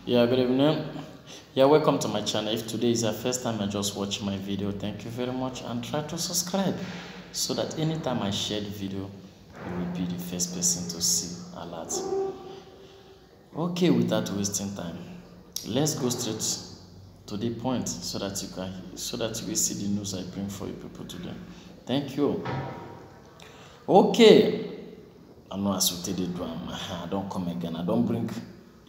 Yeah, good evening. Yeah, welcome to my channel. If today is your first time I just watch my video, thank you very much, and try to subscribe so that anytime I share the video, you will be the first person to see alert. Okay, without wasting time, let's go straight to the point so that you will see the news I bring for you people today. Thank you. Okay, I know as we take the drum, I don't come again. I don't bring.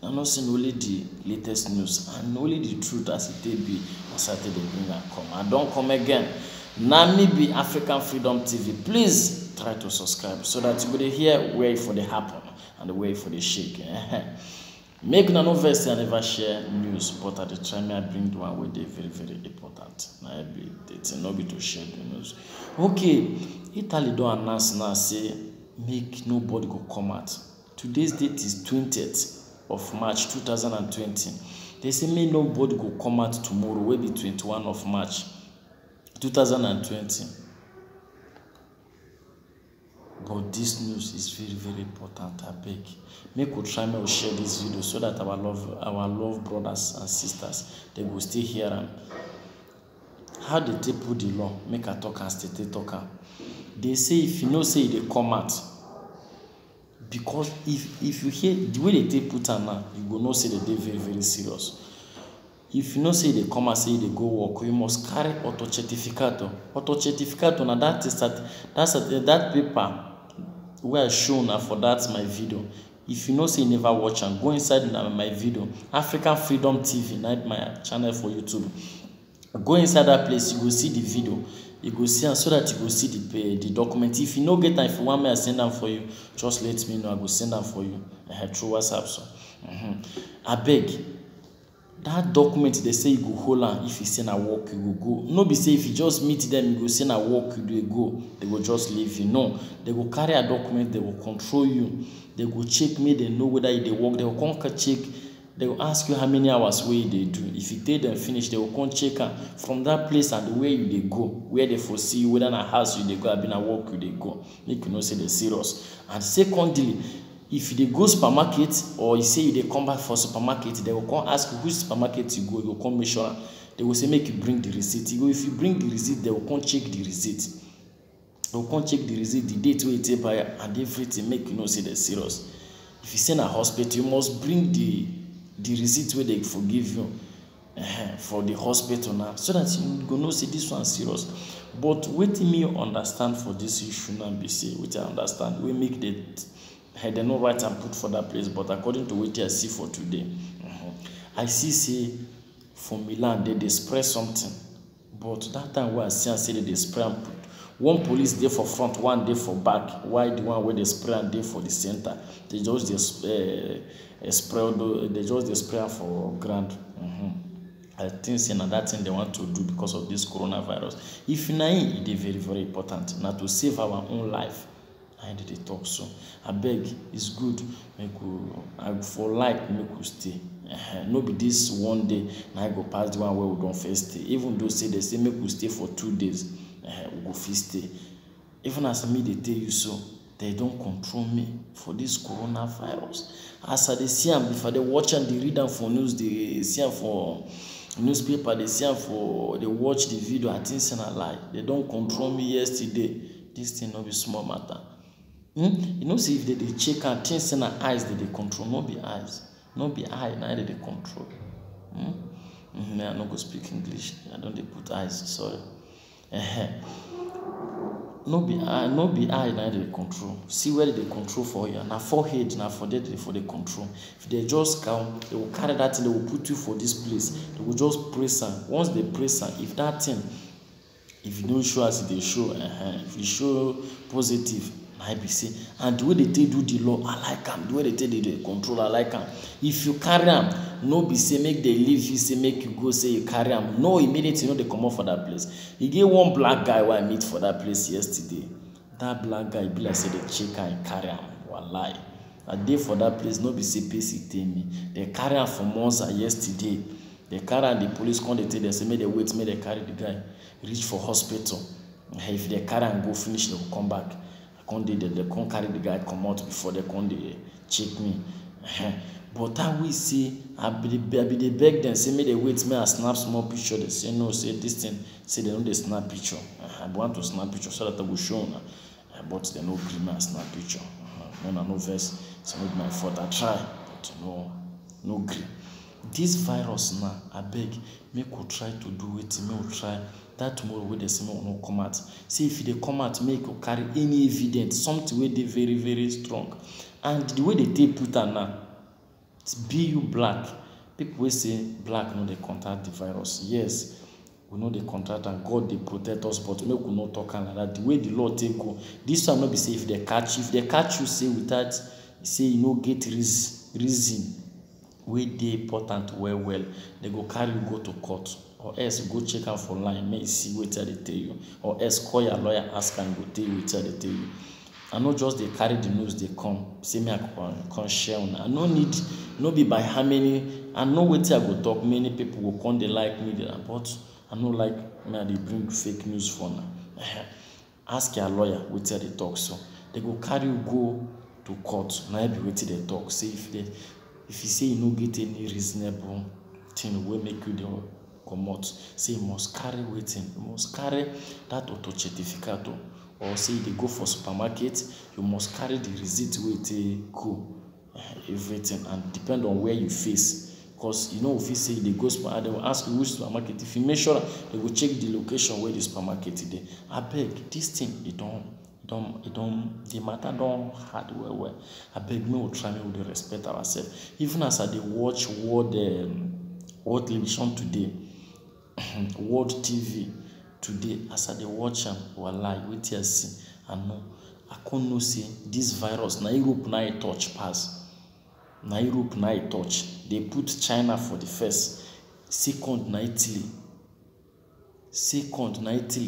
I'm not saying only the latest news and only the truth as it be. As I tell the bring and come. I don't come again. Namibia African Freedom TV. Please try to subscribe so that you will hear where for the happen and the way for the shake. Make no verse and never share news, but at the time I bring the one where they very, very important. Now it's not be to share the news. Okay, Italy don't announce now say make nobody go come out. Today's date is 20th of March 2020. They say may nobody go come out tomorrow, will be 21 of March 2020. But this news is very, very important. I beg. Make we try to share this video so that our love brothers and sisters they will still hear them. How they take put the law, make a talk and state talker. They say if you know say they come out. Because if you hear the way they take put on now, you will not say that they very, very serious. If you know say they come and say they go work, you must carry auto certificate. Auto certificate on that paper where I show now for that my video. If you know say you never watch and go inside my video, African Freedom TV, my channel for YouTube. Go inside that place, you will see the video. You go see and so that you go see the document. If you no get time, if you want me, I send them for you. Just let me know. I go send them for you through WhatsApp. So, I beg that document. They say you go hold on. If you send a work, you go go. No be say if you just meet them, you go send a work, you go. They will just leave you. No, they will carry a document. They will control you. They will check me. They know whether they work. They will come check. They will ask you how many hours where they do. If you take them finish, they will come check from that place and the way you they go, where they foresee you, whether in a house you they go, been a work you they go. Make you know say they serious. And secondly, if you they go supermarket or you say you they come back for supermarket, they will come ask you which supermarket you go. You will come make sure they will say make you bring the receipt. You go, if you bring the receipt, they will come check the receipt. They will come check the receipt, the date where you take by and everything. Make you know say they serious. If you send a hospital, you must bring the receipt where they forgive you for the hospital now, so that you go know say this one serious. But waiting me understand for this issue now be say, which I understand, we make the they no right and put for that place, but according to what I see for today, I see say for Milan they spray something, but that time where I see and say they spray and put one police there for front, one day for back. Why the one where they spray and day for the center? They just spray for ground. I think say now that thing they want to do because of this coronavirus. If now it is very, very important now to save our own life. I did they talk so. I beg, it's good. For like make we stay. No be this one day. Now I go past the one where we don't first stay. Even though say they say make we stay for 2 days. We go first stay. Even as me they tell you so, they don't control me for this coronavirus. As they see them, if they watch and they read them for news, they see them for newspaper, they see them for they watch the video. I think it's a lie. They don't control me yesterday. This thing not be small matter. You know, see if they check and things in the eyes that they control, not be eyes, not be eye, neither they control. I not go speak English. I don't they put eyes. Sorry. No be eye, neither they control. See where they control for you. Now forehead, now for that for the control. If they just count, they will carry that thing. They will put you for this place. They will just press and once they press and if that thing, if you don't show as they show, if you show positive. I be say, and the way they do the law, I like them. The way they do the control, I like them. If you carry them, no be say make they leave you, say make you go, say you carry them. No, immediately you know they come off for that place. You get one black guy who I meet for that place yesterday. That black guy be like say they check and carry him. Wallahi. A day for that place, no be say PC tell me. They carry him from Monza yesterday. They carry and the police come they tell them, say make they wait, make they carry the guy, reach for hospital. If they carry and go finish, they will come back. They can't carry the guy come out before they can't check me. But I will say, I be dey beg them, say make they wait, may I snap small picture. They say no, say this thing, say they don't dey snap picture. I want to snap picture so that I will show una. But they no gree me snap picture. When I no verse, it's not my fault. I try, but no gree. This virus now, I beg, make we try to do it. Make we try that tomorrow when they say make we no come out. See if they come out, make you carry any evidence, something where they very very strong. And the way they take put am now, it's BU black. People will say black no they contact the virus. Yes, we know they contract and God they protect us, but make we not talk like that. The way the law take go, this one not be say if they catch you, say without say you no get reason wey dey important well, they go carry you go to court, or else go check out for line, make you see wetin they tell you, or else call your lawyer, ask and go tell you wetin they tell you. I no just they carry the news, they come say me I can share on. I no need, no be by how many. I know wetin I go talk. Many people will come they like me, but I no like me. They bring fake news for now. Ask your lawyer wetin they talk. So they go carry you go to court. Now be wetin they talk. Say if you say you no get any reasonable thing wey make you dey comot, say you must carry wetin, you must carry that auto certificate. Or say they go for supermarket, you must carry the receipt wey take go, everything, and depend on where you face. Because you know if you say they go supermarket, they will ask you which supermarket. If you make sure they will check the location where the supermarket is there. I beg, this thing the matter don't hard well. I beg, me will try, me will respect ourselves. Even as I dey watch world television today, world TV today, as I dey watch am, wallahi, wetin I see, I know, I can't know say this virus na Europe na it touch pass. Na Europe na it touch. They put China for the first, second na Italy,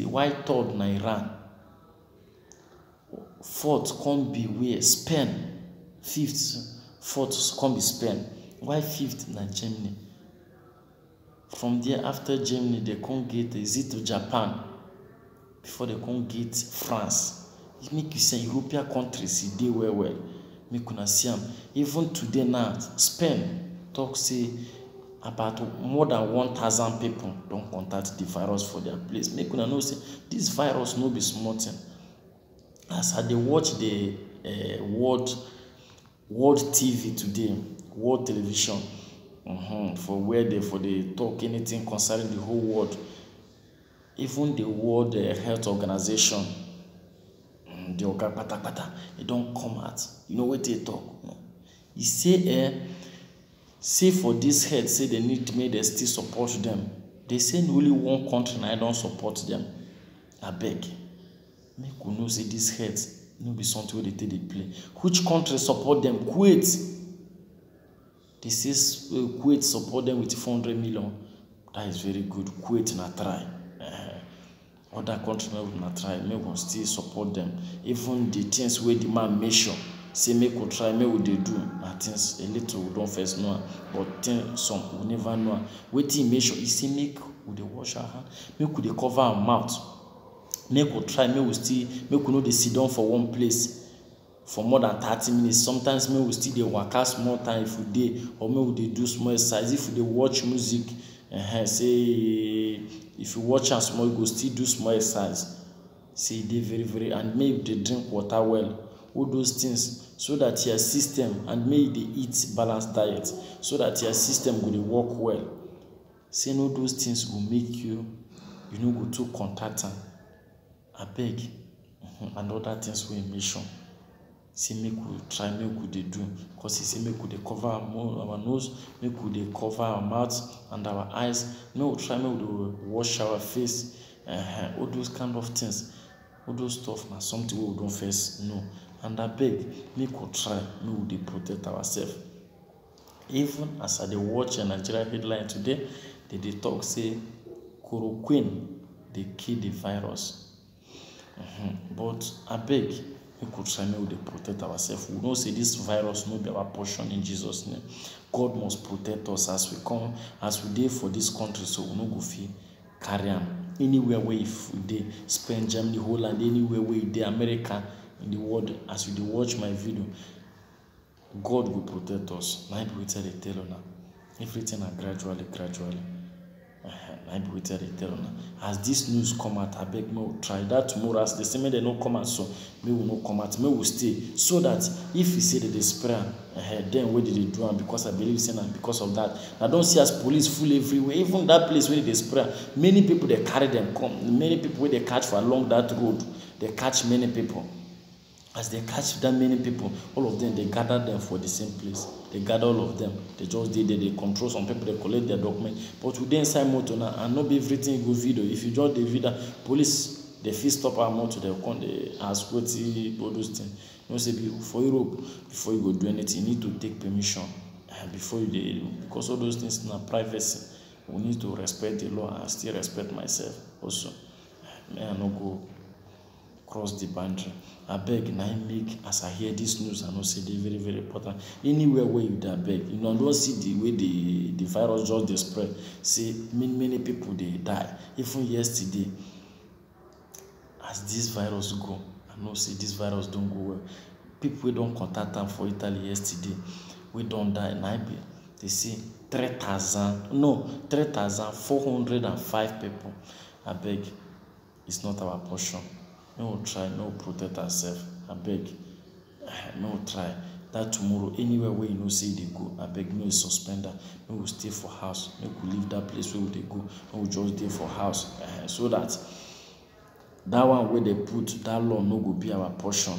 why third na Iran, fourth come be where Spain, fourth come be Spain, why fifth na Germany. From there, after Germany, they can't get Japan before they can't get France. It make you say European countries they well. Make una see them. Even today now, Spain talk say about more than 1,000 people don't contact the virus for their place. Make una know say this virus no be small thing. As I dey watch the world TV today, world television. For where they talk anything concerning the whole world, even the World Health Organization, the Oga Pata, they don't come out. You know what they talk? He say for this health, say they need to make they still support them. They say only one country and I don't support them. I beg, make we know say this health no be something where they play. Which country support them? Kuwait. They say Kuwait support them with 400 million. That is very good. Kuwait na try. Other countries na try. Make we still support them. Even the things where the man measure, say make we try, make we dey do. Na things a little we don't first know, but things some we never know. Wetin measure, he say make we dey wash our hand, make we dey cover our mouth, make we try, make we no dey sit down for one place for more than 30 minutes. Sometimes we still dey waka small time if we dey, or make we dey do small exercise. If we dey watch music, say if you watch am small, you go still do small exercise. Say e dey very very, and make you dey drink water well. All those things so that your system, and make you dey eat balanced diet so that your system go dey work well. Say all those things go make you no go too contact am. Abeg, and other things wey mention. Say make we try, make we dey do, because he say make we dey cover our nose, make we dey cover our mouth and our eyes, make we try, make we dey wash our face, all those kind of things, all those stuff na something wey we don first know. And abeg, make we try, make we dey protect ourselves. Even as I dey watch a Nigeria headline today, they dey talk say chloroquine dey kill the virus. But abeg, make we try, make we dey protect ourselves. We know say this virus no be our portion in Jesus' name. God must protect us as we dey for this country, so we no go fit carry am. Anywhere where if we dey, Spain, Germany, Holland, anywhere where you dey, America, in the world, as you dey watch my video, God will protect us. Na be wetin I dey tell una. Everything na gradually. Na be wetin I dey tell una. As this news come out, abeg make we try that tomorrow as they say make dem no come out so, make we no come out, make we stay so that if you say they dey spray am, then wey they dey do am because I believe say na because of that. I don see as police full everywhere, even that place where they spray am, many people dey carry them come, many people wey dey catch for along that road, they catch many people. As they catch that many people, all of them, they gather them for the same place. They gather all of them. They just did they control some people, they collect their document. But we dey inside motor now, and not be everything go video. If you just the video, police, they fit stop our motor, they come, they ask what all those things. You know, say for Europe, before you go do anything, you need to take permission. Before you do, because all those things na privacy. We need to respect the law and still respect myself also. May I not go cross the boundary. Abeg, na make as I hear this news, I know say they very important. Anywhere where you dey abeg, you know, don't see the way the virus just dey spread. See many people they die. Even yesterday, as this virus go, I know say this virus don't go well. People wey don contact them for Italy yesterday, we don't die. Na they say 3,405 people. Abeg, it's not our portion. No try, no protect ourselves. Abeg, no try. That tomorrow, anywhere where you know say they go, abeg, no suspender. No we stay for house. No we leave that place where they go. No we just stay for house. So that one where they put that law no go be our portion.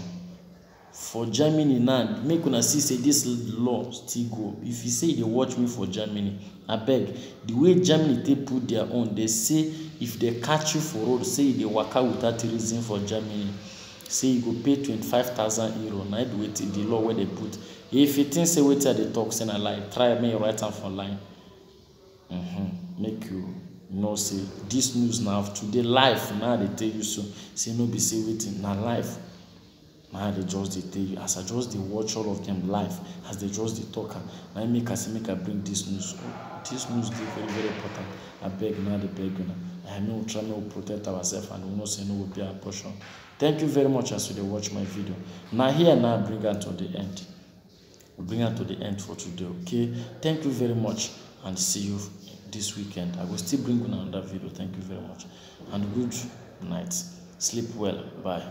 For Germany now, make una see say this law still go. If you say they watch me for Germany, abeg, the way Germany they put their own, they say if they catch you for road, say they waka without reason for Germany, say you go pay 25,000 euro. Now be waiting the law where they put. If you think say wait till they talk, say na lie, try me write am for line. Make you know say this news now today life now they tell you so. Say no be say waiting na life. Now they just they tell you as I just they watch all of them live as they just they talk. Now make I bring this news. This news is very important. I beg now, they beg you now. I know try to protect ourselves and we know say no will be our portion. Thank you very much as you watch my video. Now here now bring her to the end. Bring her to the end for today. Okay. Thank you very much and see you this weekend. I will still bring you another video. Thank you very much and good night. Sleep well. Bye.